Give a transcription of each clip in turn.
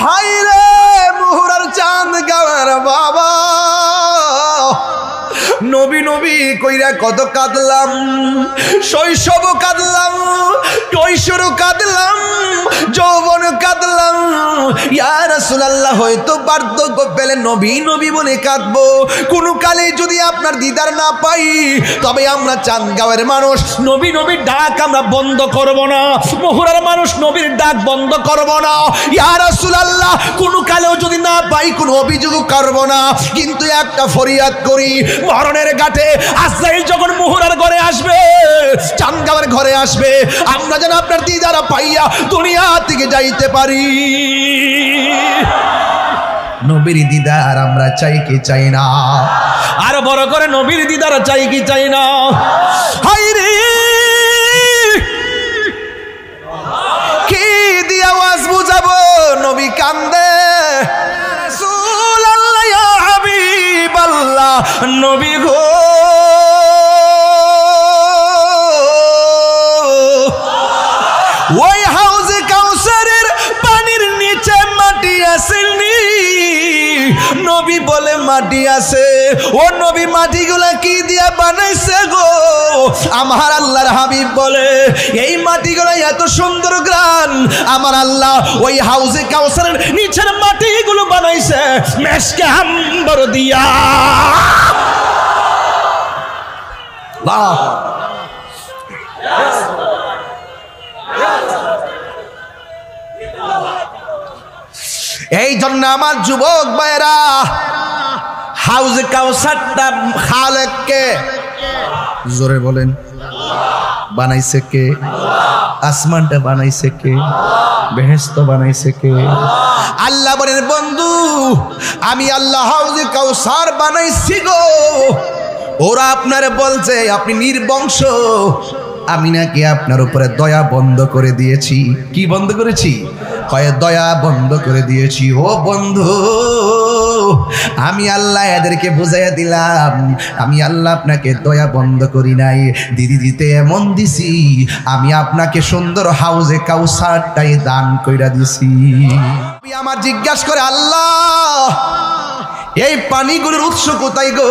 High রে মুহুরার চাঁদ গাওয়ার বাবা, নবী নবী কইরা কত কাঁদলাম, শৈশব কাঁদলাম, কৈশোর কাঁদলাম, যৌবন কাঁদলাম। ইয়া রাসূলুল্লাহ, হয়তো বার্ধক্য পেলে নবী নবী বলে কাঁদবো। কোন কালে যদি আপনার দিদার না পাই, তবে আমরা চাঁদগাঁওয়ের মানুষ নবী নবীর ডাক আমরা বন্ধ করব না, মুহুরার মানুষ নবীর ডাক বন্ধ করব না। ইয়া রাসূলুল্লাহ, কোন কালেও যদি না পাই কোন অভিযোগ করব না, কিন্তু একটা ফরিয়াদ করি, মরণের ঘাটে আজরাইল যখন মুহুরার ঘরে আসবে, চাঁদগাঁওয়ের ঘরে আসবে, আমরা যেন আপনার দিদার পাইয়া দুনিয়া থেকে যাইতে পারি। নবীর দিদার আমরা চাই কি চাই না? আর বড় করে নবীর দিদার চাই কি চাই না? হাই রে কি দিয়ে আওয়াজ বুঝাবো, নবী কান্দে। রাসূলুল্লাহ ইয়া হাবিবাল্লাহ, নবী গো ওই হাউজে কাউসারের পানির নিচে মাটি আসেনি, নবী বলে মাটি আছে। ও নবী, মাটিগুলা কি দিয়া বানাইছে গো? আমার আল্লাহর হাবিব বলে এই মাটিগুলা এত সুন্দর গ্রান, আমার আল্লাহ ওই হাউজে কাউসারের নিচের মাটিগুলো বানাইছে মেশকে আম্বর দিয়া। আল্লাহ এই জন্য আমার যুবক ভাইরা, হাউজে কাউসারটা খালেককে, জোরে বলেন, বানাইছে কে? আসমানটা বানাইছে কে? বেহেশত বানাইছে কে? আল্লাহ বলেন বন্ধু, আমি আল্লাহ হাউজে কাউসার বানাইছি গো। ওরা আপনারে বলছে আপনি নির্বংশ, আমি নাকি আপনার উপরে দয়া বন্ধ করে দিয়েছি। কি বন্ধ করেছি? কয়ে দয়া বন্ধ করে দিয়েছি। ও বন্ধু, আমি আল্লাহ এদেরকে বুঝাইয়া দিলাম, আমি আল্লাহ আপনাকে দয়া বন্ধ করি নাই, দিদি দিতে এমন দিছি, আমি আপনাকে সুন্দর হাউজে কাউসারটাই দান কইরা দিছি। আমার জিজ্ঞাসা করে আল্লাহ এই পানিগুলোর উৎস কোথায় গো?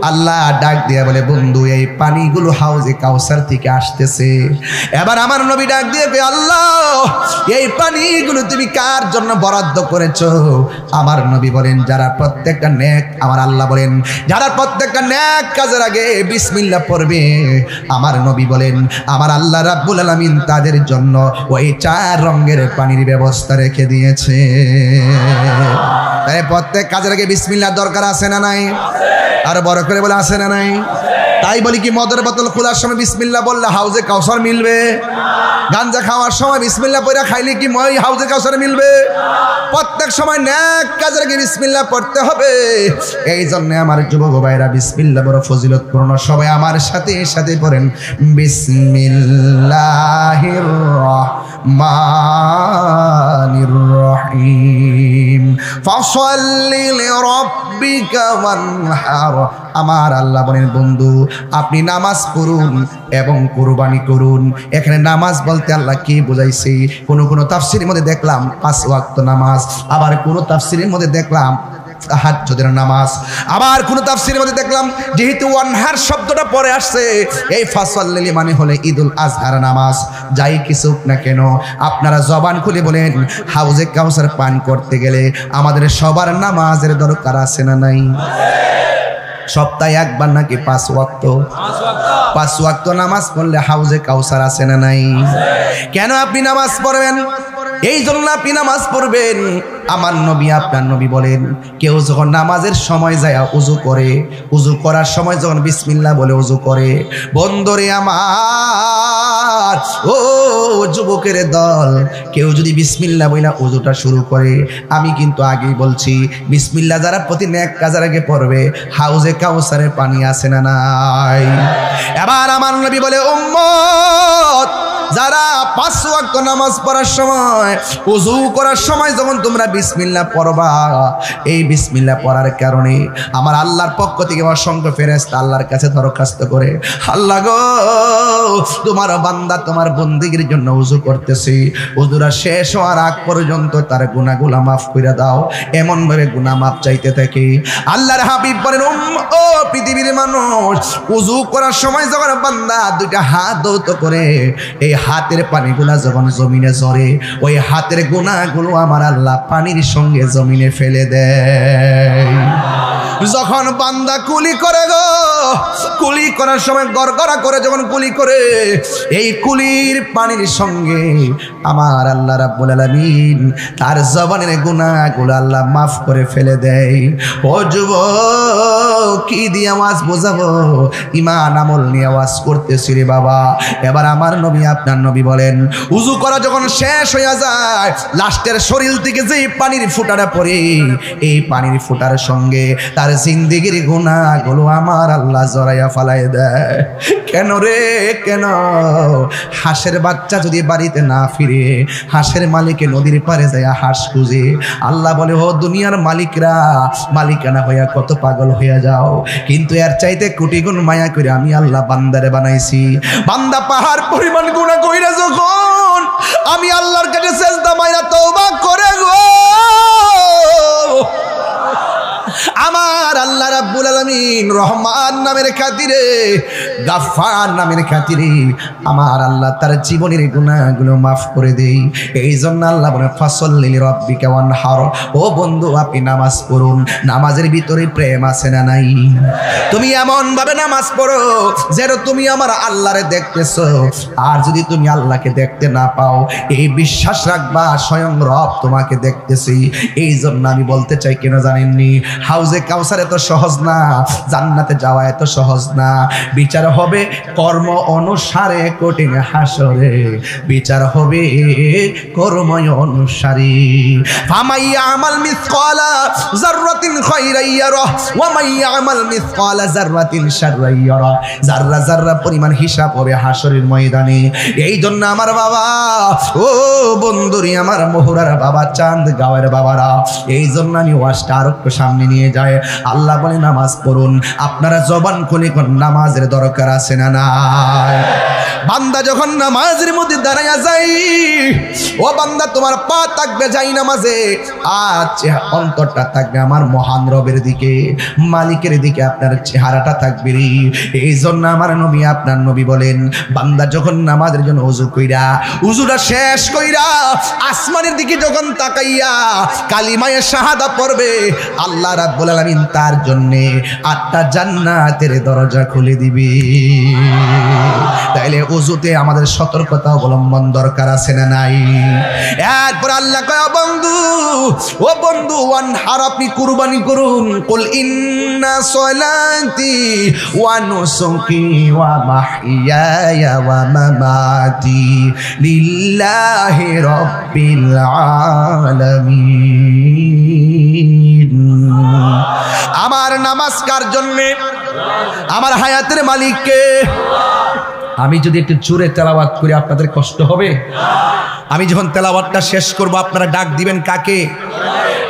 আল্লাহ ডাক দিয়া বলে বন্ধু, এই পানিগুলো হাউজে কাউসার থেকে আসতেছে। এবার আমার নবী ডাক দিয়ে আল্লাহ এই পানিগুলো তুমি কার জন্য বরাদ্দ করেছো? আমার নবী বলেন যারা প্রত্যেকটা নেক, আমার আল্লাহ বলেন যারা প্রত্যেকটা নেক কাজের আগে বিসমিল্লাহ পড়বে, আমার নবী বলেন আমার আল্লাহ রাব্বুল আলামিন তাদের জন্য ওই 4 রঙের পানির ব্যবস্থা রেখে দিয়েছে। তাই প্রত্যেক কাজের আগে বিসমিল্লাহ দরকার আছে না নাই? আর বড় করে বলে আছে না নাই? তাই বলি কি মদের বোতল খোলার সময় বিসমিল্লাহ বললে হাউজে কাউসার মিলবে? গাঞ্জা খাওয়ার সময় বিসমিল্লাহ পড়া খাইলে কি মই হাউজে কাউসার মিলবে? প্রত্যেক সময় নেক কাজের আগে বিসমিল্লাহ পড়তে হবে। এই জন্য আমার যুবক ভাইরা বিসমিল্লাহ বড় ফজিলতপূর্ণ। সবাই আমার সাথে সাথে পড়েন বিসমিল্লাহির রহমানির রহিম। ফাসাল্লি লিরাব্বিকা ওয়ানহার। আমার আল্লাহ বলেন বন্ধু আপনি নামাজ পড়ুন এবং কুরবানি করুন। এখানে নামাজ বলতে আল্লাহ কি বুঝাইছে? কোন তাফসীরের মধ্যে দেখলাম 5 ওয়াক্ত নামাজ, আবার কোন তাফসীরের মধ্যে দেখলাম তাহাজ্জুদের নামাজ, আবার কোন তাফসীরের মধ্যে দেখলাম যেহেতু ওয়ানহার শব্দটা পরে আসছে, এই ফাসাল্লি মানে হলে ঈদুল আজহার নামাজ। যাই কিছু না কেন আপনারা জবান খুলে বলেন হাউজে কাউসার পান করতে গেলে আমাদের সবার নামাজের দরকার আছে না নাই? সপ্তাহে একবার নাকি 5 ওয়াক্ত? 5 ওয়াক্ত নামাজ পড়লে হাউজে কাউসার আছে না নাই? কেন আপনি নামাজ পড়বেন? এই জন্য আপনি নামাজ পড়বেন। আমার নবী আপনার নবী বলেন কেউ যখন নামাজের সময় যায় উযু করে, উযু করার সময় যখন বিসমিল্লাহ বলে উযু করে, বন্ধুরে আমার ও যুবকের দল, কেউ যদি বিসমিল্লাহ বইলা উযুটা শুরু করে, আমি কিন্তু আগেই বলছি বিসমিল্লাহ যারা প্রতি নেক কাজের আগে পড়বে হাউজে কাউসারে পানি আছে না নাই? এবার আমার নবী বলে উম্মত যারা 5 ওয়াক্ত নামাজ পড়ার সময় ওযু করার সময় যখন তোমরা বিসমিল্লাহ পড়বা, এই বিসমিল্লাহ পড়ার কারণে আমার আল্লাহর পক্ষ থেকে অসংখ্য ফেরেশতা আল্লাহর কাছে দরখাস্ত করে, আল্লাহ গো তোমার বান্দা তোমার বন্দেগীর জন্য ওযু করতেছি, ওযুরা শেষ হওয়ার আগ পর্যন্ত তার গুনাহগুলো মাফ করে দাও। এমন ভাবে গুনাহ মাফ চাইতে থাকে। আল্লাহর হাবিব বলেন, ও পৃথিবীর মানুষ, ওযু করার সময় যখন বান্দা দুইটা হাত ধৌত করে, এই হাতের পানিগুলা যখন জমিনে ঝরে, ওই হাতের গুনাহগুলো আমার আল্লাহ পানির সঙ্গে জমিনে ফেলে দেয়। যখন বান্দা কুলি করে গো, কুলি করার সময় গড়গড়া করে যখন কুলি করে, এই কুলির পানির সঙ্গে আমার আল্লাহ রাব্বুল আলামিন তার জবানের গুনাহগুলো আল্লাহ মাফ করে ফেলে দেয়। ও যুবক, কি দিয়ে আওয়াজ বোঝাবো? ঈমান আমল নিয়ে আওয়াজ করতেছি রে বাবা। এবার আমার নবী আপনার নবী বলেন, উযু করা যখন শেষ হয়ে যায়, লাস্টের শরীর থেকে যেই পানির ফোঁটাটা পড়ে, এই পানির ফোঁটার সঙ্গে তার জিন্দেগির গুনাহগুলো আমার আল্লাহ জড়াইয়া ফালাই দেয়। কেন রে কেন? হাঁসের বাচ্চা যদি বাড়িতে না ফিরে, হাঁসের মালিকে নদীর পারে যায় হাঁস খুঁজে। আল্লাহ বলে, ও দুনিয়ার মালিকরা, মালিকানা হইয়া কত পাগল হইয়া যাও, কিন্তু এর চাইতে কোটি গুণ মায়া করে আমি আল্লাহ বান্দারে বানাইছি। বান্দা পাহাড় পরিমাণ গুনাহ কইরা যখন আমি আল্লাহর কাছে সেজদা মাইরা তওবা করে গো, আমার আল্লাহ রাব্বুল আলামিন রহমান নামের খাতিরে, গাফফার নামের খাতিরে আমার আল্লাহ তার জীবনের গুনাহগুলো মাফ করে দেই। এই জন্য আল্লাহ বলে, ফাসাল্লি লিরাব্বিকা ওয়ানহার। ও বন্ধু, আপনি নামাজ পড়ুন। নামাজের ভিতরে প্রেম আছে না নাই? তুমি এমন ভাবে নামাজ পড়ো যেন তুমি আমার আল্লাহরে দেখতেছো। আর যদি তুমি আল্লাহকে দেখতে না পাও, এই বিশ্বাস রাখবা স্বয়ং রব তোমাকে দেখতেছি। এই জন্য আমি বলতে চাই, কেন জানেননি, হাউজে কাউসার এত সহজ না, জান্নাতে যাওয়া এত সহজ না। বিচার হবে কর্ম অনুসারে, কঠিন হাসরে বিচার হবে কর্ম অনুসারে। ফামাইয়া আমাল মিসকালা যাররাতিন খায়রান ইয়ারা ওয়া মাইয়া আমাল মিসকালা যাররাতিন শাররান ইয়ারা। যাররা যাররা পরিমাণ হিসাব হবে হাসরের ময়দানে। এই জন্য আমার বাবা, ও বন্ধুরি, আমার মোহরার বাবা, চাঁদ গাঁয়ের বাবারা, এই জন্য আমি ওয়াজটা আরো সামনে নিয়ে যায়। আল্লাহ বলে, নামাজ পড়ুন। আপনারা জবান খুলে কোন নামাজের দরকার আছে না নাই? বান্দা যখন নামাজের মধ্যে দাঁড়ায়া যায়, ও বান্দা তোমার পা থাকবে যাই নামাজে, আজ অন্তরটা থাকবে আমার মহান রবের দিকে, মালিকের দিকে আপনার চেহারাটা থাকবে রে। এই জন্য আমার নবী আপনার নবী বলেন, বান্দা যখন নামাজের জন্য ওযু কইরা, ওযুটা শেষ কইরা আসমানের দিকে যখন তাকাইয়া কালিমায়ে শাহাদা পড়বে, আল্লাহ রাব্বুল আলামিন তার জন্য 8টা জান্নাতের দরজা খুলে দিবে। তাইলে ওযুতে আমাদের সতর্কতা অবলম্বন দরকার আছে না নাই? এরপর আল্লাহ কয়, বন্ধু, ও বন্ধু, ওয়ানহার, আপনি কুরবানি করুন। কুল ইন্না সলাতি ওয়া নুসুকি ওয়া মাহইয়ায়া ওয়া মামাতি লিল্লাহি রাব্বিল আলামিন। আমার নামাজ কার জন্যে? আমার হায়াতের মালিককে। আমি যদি একটু জোরে তেলাওয়াত করি আপনাদের কষ্ট হবে? আমি যখন তেলাওয়াতটা শেষ করব আপনারা ডাক দিবেন কাকে?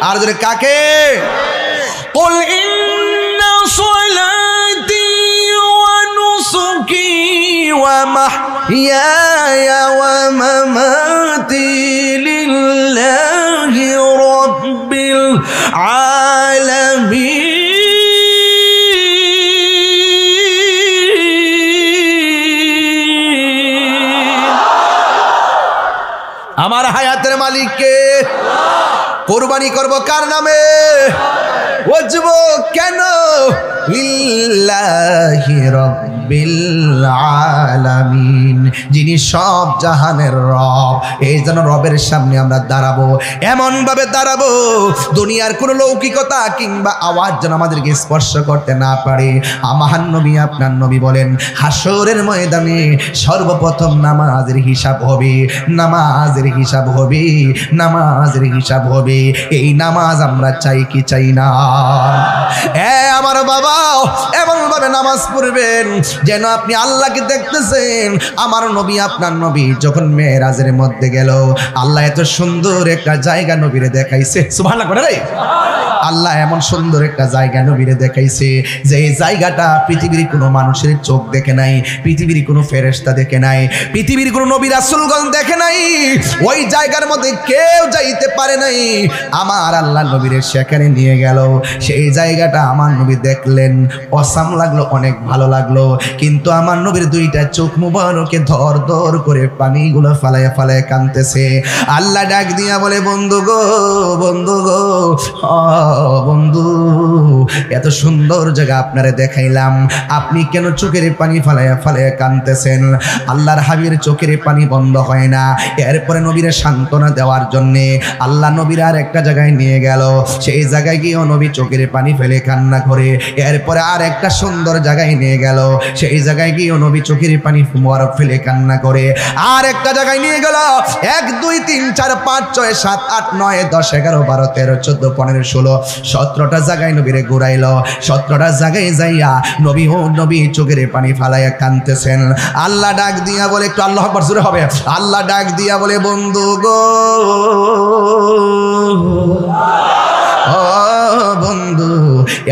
আর জোরে কাকে? কুল ইন্না সলাতি ওয়া নুসুকি ওয়া মাহইয়ায়া ওয়া মামাতি লিল্লাহি রাব্বিল আলামিন। আমার হায়াতের মালিককে। কুরবানি করব কার নামে? ও যুবক, কেন? লিল্লাহি রাব্বিল আলামিন, যিনি সব জাহানের রব। এই জন্য রবের সামনে আমরা দাঁড়াবো, এমন ভাবে দাঁড়াবো দুনিয়ার কোনো লৌকিকতা কিংবা আওয়াজ যেন আমাদেরকে স্পর্শ করতে না পারে। আমার নবী আপনার নবী বলেন, হাসরের ময়দানে সর্বপ্রথম নামাজের হিসাব হবে, নামাজের হিসাব হবে, নামাজের হিসাব হবে। এই নামাজ আমরা চাই কি চাই না? আমার বাবা এমন ভাবে নামাজ পড়বেন, যেন আপনি আল্লাহকে দেখতেছেন। আমার নবী আপনার নবী যখন মেরাজের মধ্যে গেল, আল্লাহ এত সুন্দর একটা জায়গা নবীরে দেখাইছে। সুবহানাল্লাহ করে রে, আল্লাহ এমন সুন্দর একটা জায়গা নবীরে দেখাইছে যে এই জায়গাটা পৃথিবীর কোনো মানুষের চোখ দেখে নাই, পৃথিবীর কোনো ফেরেশতা দেখে নাই, পৃথিবীর কোনো নবী রাসূলগণ দেখে নাই। ওই জায়গার মধ্যে কেউ যাইতে পারে নাই। আমার আল্লাহ নবীরে সেখানে নিয়ে গেল। সেই জায়গাটা আমার নবী দেখলেন, অসাম লাগলো, অনেক ভালো লাগলো। কিন্তু আমার নবীর দুইটা চোখ মুবারকে ধর ধর করে পানিগুলো ফালায়া ফালায়া কাঁদতেছে। আল্লাহ ডাক দিয়া বলে, বন্ধু গো, বন্ধু গো, বন্ধু, এত সুন্দর জায়গা আপনারে দেখাইলাম, আপনি কেন চোখের পানি ফালায়া ফালায়া কাঁদতেছেন? আল্লাহর হাবিবের চোখের পানি বন্ধ হয় না। এরপরে নবীরে সান্ত্বনা দেওয়ার জন্যে আল্লাহ নবীর আর একটা জায়গায় নিয়ে গেল। সেই জায়গায় গিয়েও নবী চোখের পানি ফেলে কান্না করে। এরপরে আর একটা সুন্দর জায়গায় নিয়ে গেল। সেই জায়গায় গিয়েও নবী চোখের পানি মুবারক ফেলে কান্না করে। আর একটা জায়গায় নিয়ে গেল। 1 2 3 4 5 6 7 8 9 10 11 12 13 14 15 16 17টা জায়গায় নবীরে ঘুরাইলো। 17টা জায়গায় যাইয়া নবী চোখের পানি ফালাইয়া কাঁদতেছেন। আল্লাহ ডাক দিয়া বলে, একটু আল্লাহু আকবার জোরে হবে। আল্লাহ ডাক দিয়া বলে, বন্ধু গো, ও বন্ধু,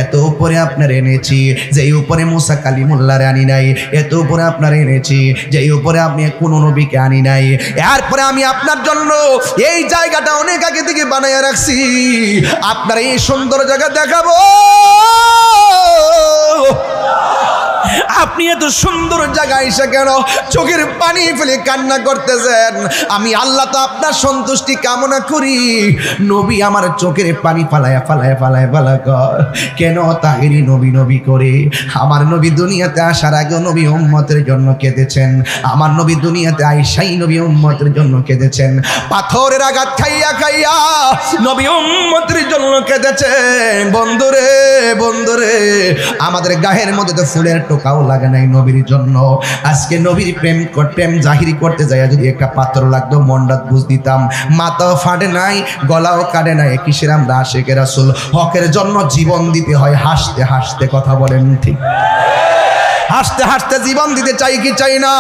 এত উপরে আপনার এনেছি যে উপরে মুসা কালিমুল্লাহরে আনি নাই, এত উপরে আপনার এনেছি যে উপরে আপনি কোন নবীকে আনি নাই। এরপরে আমি আপনার জন্য এই জায়গাটা অনেক আগে থেকে বানাইয়া রাখছি, আপনার এই সুন্দর জায়গা দেখাবো। আপনি এত সুন্দর জায়গায় এসে কেন চোখের পানি ফেলে কান্না করতেছেন? আমি আল্লাহ তো আপনার সন্তুষ্টি কামনা করি। নবী আমার চোখের পানি ফালায়া ফালায়া ফালায়া ফালা কেন তাহিরি নবী নবী করে? আমার নবী দুনিয়াতে আসার আগে নবী উম্মতের জন্য কেঁদেছেন। আমার নবী দুনিয়াতে আইসাই নবী উম্মতের জন্য কেঁদেছেন। পাথরের আঘাত খাইয়া খাইয়া নবী উম্মতের জন্য কেঁদেছেন। বন্ধুরে, বন্ধুরে, আমাদের গায়ের মধ্যে তো ফুলের টোকাও লাগে নাই নবীর জন্য। আজকে নবীর প্রেম জাহিরি করতে যাইয়া যদি একটা পাথর লাগতো, মনটা বুঝ দিতাম। মাথাও ফাটে নাই, গলাও কাটে নাই। কিসের আমরা আশিকে রাসূল? হকের জন্য জীবন দিতে হয় হাসতে হাসতে। কথা বলেন ঠিক? হাসতে হাসতে জীবন দিতে চাই কি চাই না?